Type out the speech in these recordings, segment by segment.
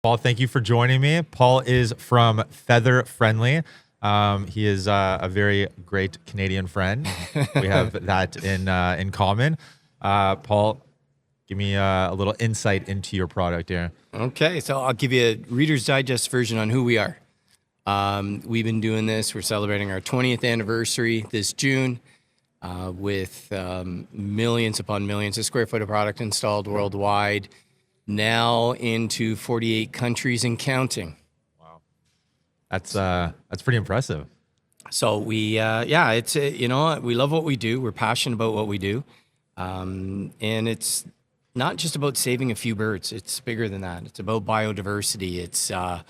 Paul, thank you for joining me. Paul is from Feather Friendly. He is a very great Canadian friend. We have that in common. Paul, give me a little insight into your product here. Okay, so I'll give you a Reader's Digest version on who we are. We've been doing this. We're celebrating our 20th anniversary this June with millions upon millions of square foot of product installed worldwide, now into 48 countries and counting. Wow, that's pretty impressive. So we, it's you know, we love what we do. We're passionate about what we do, and it's not just about saving a few birds. It's bigger than that. It's about biodiversity. It's about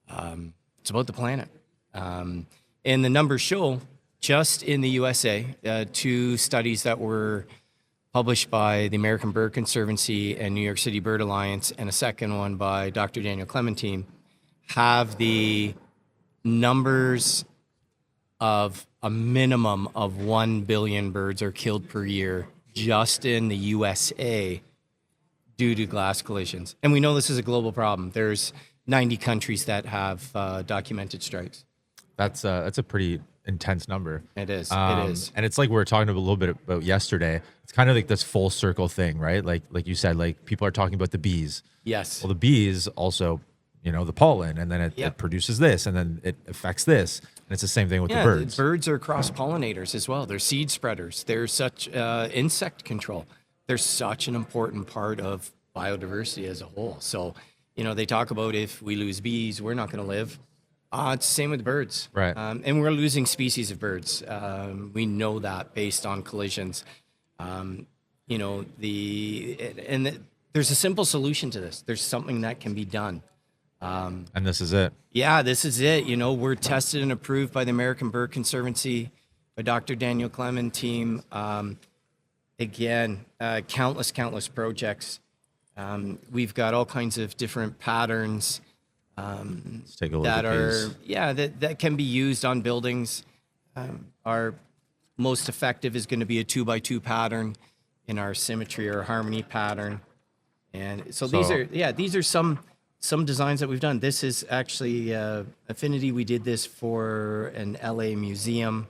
the planet. And the numbers show, just in the USA, 2 studies that were published by the American Bird Conservancy and New York City Bird Alliance, and a second one by Dr. Daniel Clement team, have the numbers of a minimum of 1 billion birds are killed per year just in the USA due to glass collisions. And we know this is a global problem. There's 90 countries that have documented strikes. That's a pretty intense number. It is. It is. And it's like we were talking a little bit about yesterday. It's kind of like this full circle thing, right? Like you said, like people are talking about the bees. Yes. Well, the bees also, the pollen, and then it produces this, and then it affects this. And it's the same thing with the birds. Birds are cross pollinators as well. They're seed spreaders. They're such insect control. They're such an important part of biodiversity as a whole. So, they talk about if we lose bees, we're not going to live. It's the same with birds. Right. And we're losing species of birds. We know that based on collisions. There's a simple solution to this. There's something that can be done. And this is it. Yeah, this is it. We're tested and approved by the American Bird Conservancy, by Dr. Daniel Clement team. Countless projects. We've got all kinds of different patterns Let's take a look that at these. that can be used on buildings. Our most effective is going to be a 2x2 pattern in our symmetry or harmony pattern. And so these are some designs that we've done. This is actually Affinity. We did this for an LA museum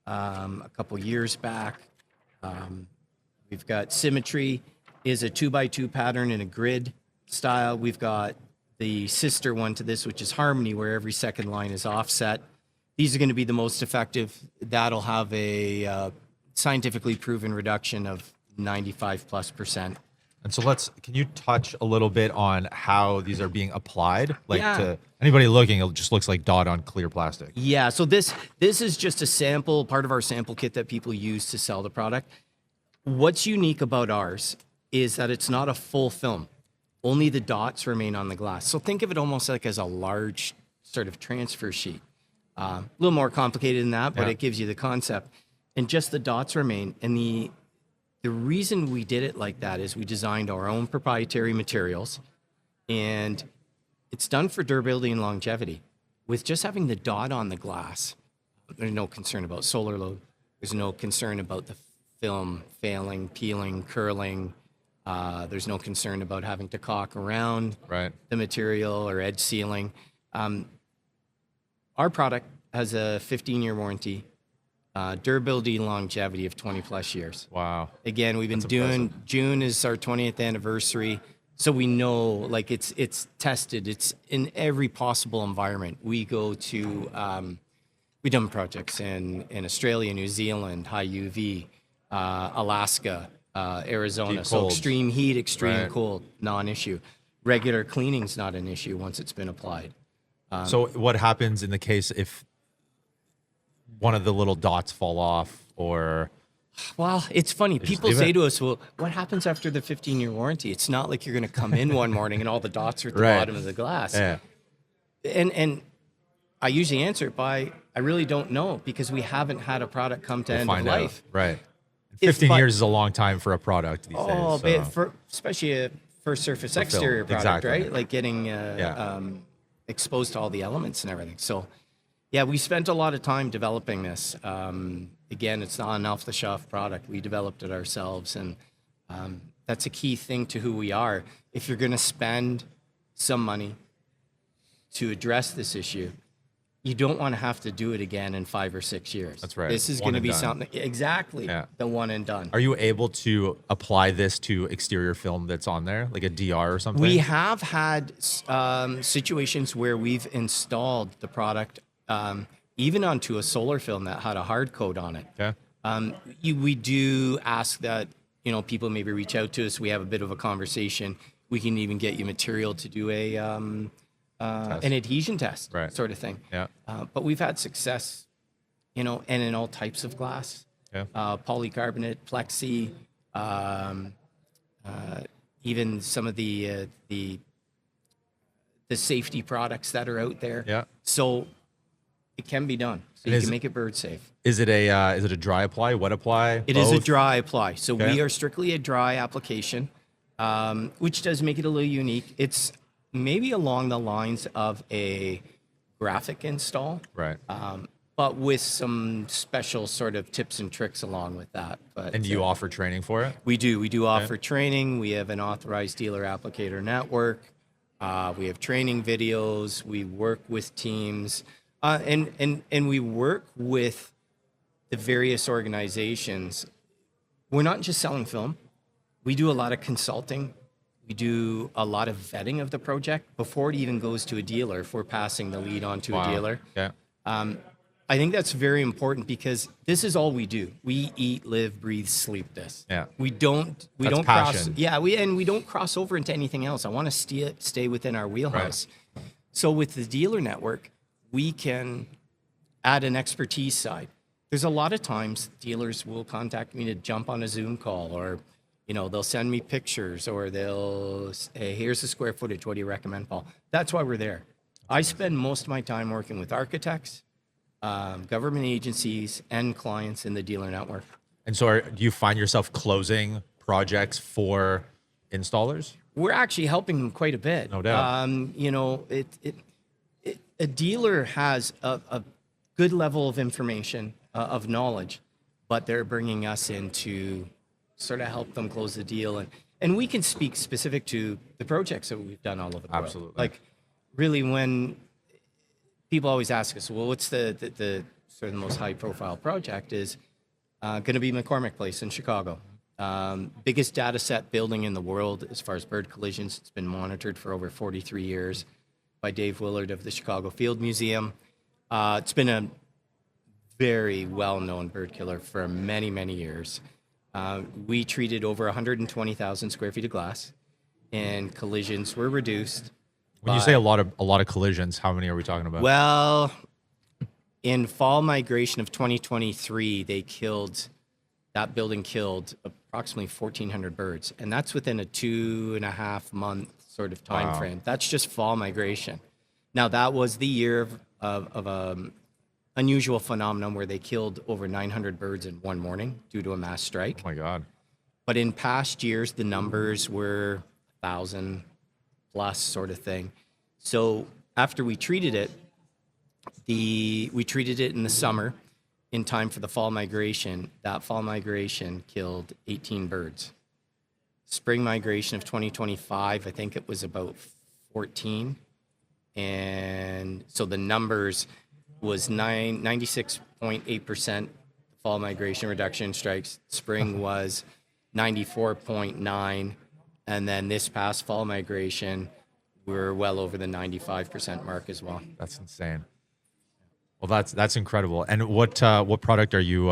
a couple years back. We've got Symmetry is a 2x2 pattern in a grid style. We've got the sister one to this, which is Harmony, where every second line is offset. These are going to be the most effective. That'll have a scientifically proven reduction of 95+%. And so can you touch a little bit on how these are being applied? To anybody looking, it just looks like dot on clear plastic. Yeah, so this is just a sample, part of our sample kit that people use to sell the product. What's unique about ours is that it's not a full film. Only the dots remain on the glass. So think of it almost like as a large sort of transfer sheet. A little more complicated than that, but it gives you the concept. And just the dots remain. And the reason we did it like that is we designed our own proprietary materials, and it's done for durability and longevity. With just having the dot on the glass, there's no concern about solar load. There's no concern about the film failing, peeling, curling. There's no concern about having to caulk around the material or edge sealing. Our product has a 15-year warranty, durability and longevity of 20+ years. Wow. Again, we've been June is our 20th anniversary, so we know it's tested. It's in every possible environment. We go to, we've done projects in Australia, New Zealand, high UV, Alaska, Arizona. So extreme heat, extreme cold, non-issue. Regular cleaning's not an issue once it's been applied. So what happens in the case if one of the little dots fall off or... Well, it's funny. People say to us, well, what happens after the 15-year warranty? It's not like you're going to come in one morning and all the dots are at the bottom of the glass. Yeah. And I usually answer it by, I really don't know, because we haven't had a product come to end of life. Right. 15 years is a long time for a product these days. So. Especially a first surface exterior product, right? Like getting exposed to all the elements and everything. So, we spent a lot of time developing this. Again, it's not an off-the-shelf product. We developed it ourselves, and that's a key thing to who we are. If you're going to spend some money to address this issue, you don't want to have to do it again in 5 or 6 years. That's right. This is One going to and be done. something, exactly, the one and done. Are you able to apply this to exterior film that's on there, like a DR or something? We have had situations where we've installed the product even onto a solar film that had a hard coat on it. Okay. We do ask that, you know, people maybe reach out to us. We have a bit of a conversation. We can even get you material to do an adhesion test, Right. sort of thing. Yeah. But we've had success, you know, and in all types of glass, polycarbonate, plexi, even some of the safety products that are out there. Yeah. So it can be done. So you can make it bird safe. Is it a dry apply, wet apply? It is a dry apply. So we are strictly a dry application, which does make it a little unique. It's maybe along the lines of a graphic install, Right. but with some special sort of tips and tricks along with that. But And do you offer training for it? we do. We do offer training. We have an authorized dealer applicator network. We have training videos. We work with teams, and we work with the various organizations. We're not just selling film. We do a lot of consulting. We do a lot of vetting of the project before it even goes to a dealer. If we're passing the lead on to a dealer, Yeah. I think that's very important because this is all we do. We eat, live, breathe, sleep this. Yeah. We don't That's cross. passion. Yeah, we don't cross over into anything else. I want to stay within our wheelhouse. So with the dealer network, we can add an expertise side. There's a lot of times dealers will contact me to jump on a Zoom call, or you know, they'll send me pictures, or they'll say, here's the square footage. What do you recommend, Paul? That's why we're there. I spend most of my time working with architects, government agencies, and clients in the dealer network. And so do you find yourself closing projects for installers? We're actually helping them quite a bit. No doubt. You know, a dealer has a good level of information, of knowledge, but they're bringing us in to sort of help them close the deal. And we can speak specific to the projects that we've done all over the world. Absolutely. Like, really, when people always ask us, well, what's the sort of the most high-profile project is going to be McCormick Place in Chicago. Biggest data set building in the world as far as bird collisions. It's been monitored for over 43 years by Dave Willard of the Chicago Field Museum. It's been a very well-known bird killer for many, many years. We treated over 120,000 square feet of glass, and collisions were reduced. When you say a lot of collisions, how many are we talking about? Well, in fall migration of 2023, that building killed approximately 1,400 birds, and that's within a 2.5 month sort of time frame. That's just fall migration. Now, that was the year of unusual phenomenon where they killed over 900 birds in one morning due to a mass strike. Oh my God. But in past years, the numbers were 1,000 plus sort of thing. So after we treated it, we treated it in the summer in time for the fall migration. That fall migration killed 18 birds. Spring migration of 2025, I think it was about 14. And so the numbers was 96.8% fall migration reduction strikes. Spring was 94.9, and then this past fall migration, we're well over the 95% mark as well. That's insane. Well, that's incredible. And what product are you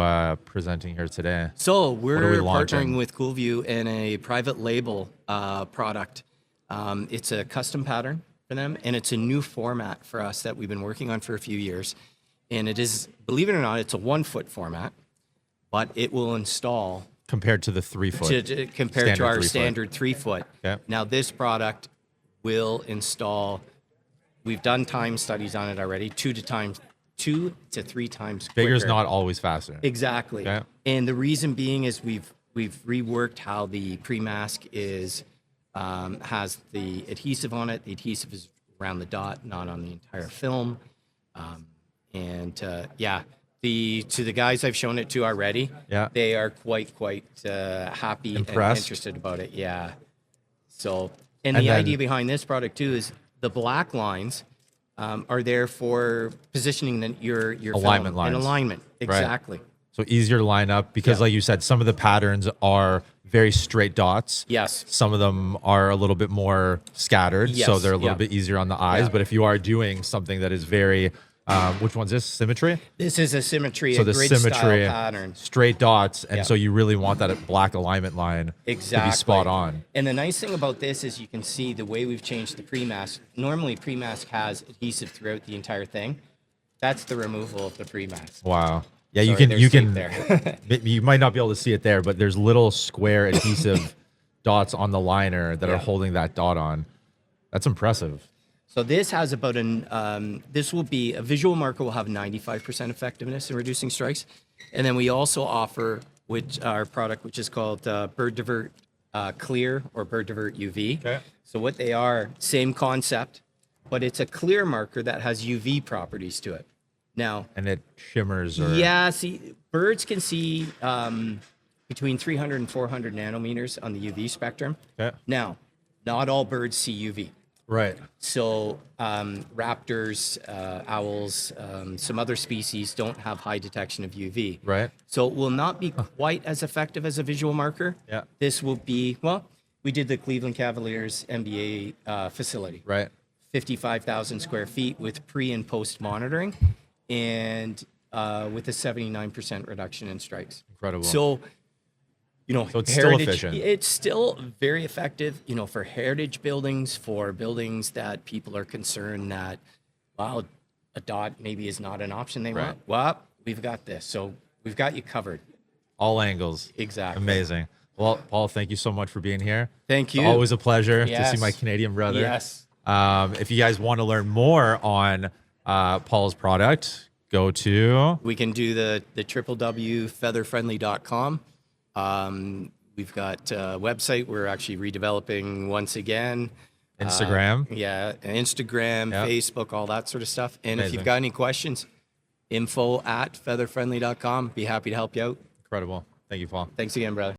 presenting here today? So we're launching? partnering with Coolview in a private label product. It's a custom pattern for them, and it's a new format for us that we've been working on for a few years. And it is, believe it or not, it's a 1 foot format, but it will install Compared to the 3 foot. compared to our 3 foot. standard 3 foot. Okay. Now this product will install. We've done time studies on it already. 2 to 3 times Bigger's quicker. not always faster. Exactly. Okay. And the reason being is we've reworked how the pre-mask is has the adhesive on it. The adhesive is around the dot, not on the entire film. To the guys I've shown it to already, they are quite happy Impressed? and interested about it. Yeah. So And And the then- idea behind this product too is the black lines are there for positioning your Alignment film and lines. alignment. Exactly. So easier to line up because, Yeah. like you said, some of the patterns are very straight dots. Yes. Some of them are a little bit more scattered, so Yes, they're a little yeah. bit easier on the eyes. Yeah. But if you are doing something that is very, which one's this? Symmetry. This is a symmetry, So a the grid symmetry, style pattern. straight dots, and Yeah. so you really want that black alignment line Exactly. to be spot on. And the nice thing about this is you can see the way we've changed the pre-mask. Normally, pre-mask has adhesive throughout the entire thing. That's the removal of the pre-mask. Wow. Yeah, Sorry, you can there's tape there. you might not be able to see it there, but there's little square adhesive dots on the liner that are Yeah. holding that dot on. That's impressive. So this has about this will be a visual marker will have 95% effectiveness in reducing strikes. And then we also offer our product, which is called Bird Divert Clear or Bird Divert UV. Okay. So what they are, same concept, but it's a clear marker that has UV properties to it. Now, And it shimmers or yeah, see, birds can see between 300 and 400 nanometers on the UV spectrum. Okay. Now, not all birds see UV. Right. So raptors, owls, some other species don't have high detection of UV. Right. So it will not be quite as effective as a visual marker. Yeah. This will be, well, we did the Cleveland Cavaliers NBA facility. Right. 55,000 square feet with pre and post monitoring and with a 79% reduction in strikes. Incredible. So, So it's still efficient. It's still very effective, for heritage buildings, for buildings that people are concerned that, wow, a dot maybe is not an option they Right. want. Well, we've got this. So we've got you covered. All angles. Exactly. Amazing. Well, Paul, thank you so much for being here. Thank It's you. always a pleasure to Yes. see my Canadian brother. Yes. If you guys want to learn more on Paul's product, go to We can do the www.featherfriendly.com. We've got a website we're actually redeveloping once again. Instagram. Yeah, Instagram, Yep. Facebook, all that sort of stuff. And if Amazing. you've got any questions, info@featherfriendly.com. Be happy to help you out. Incredible. Thank you, Paul. Thanks again, brother.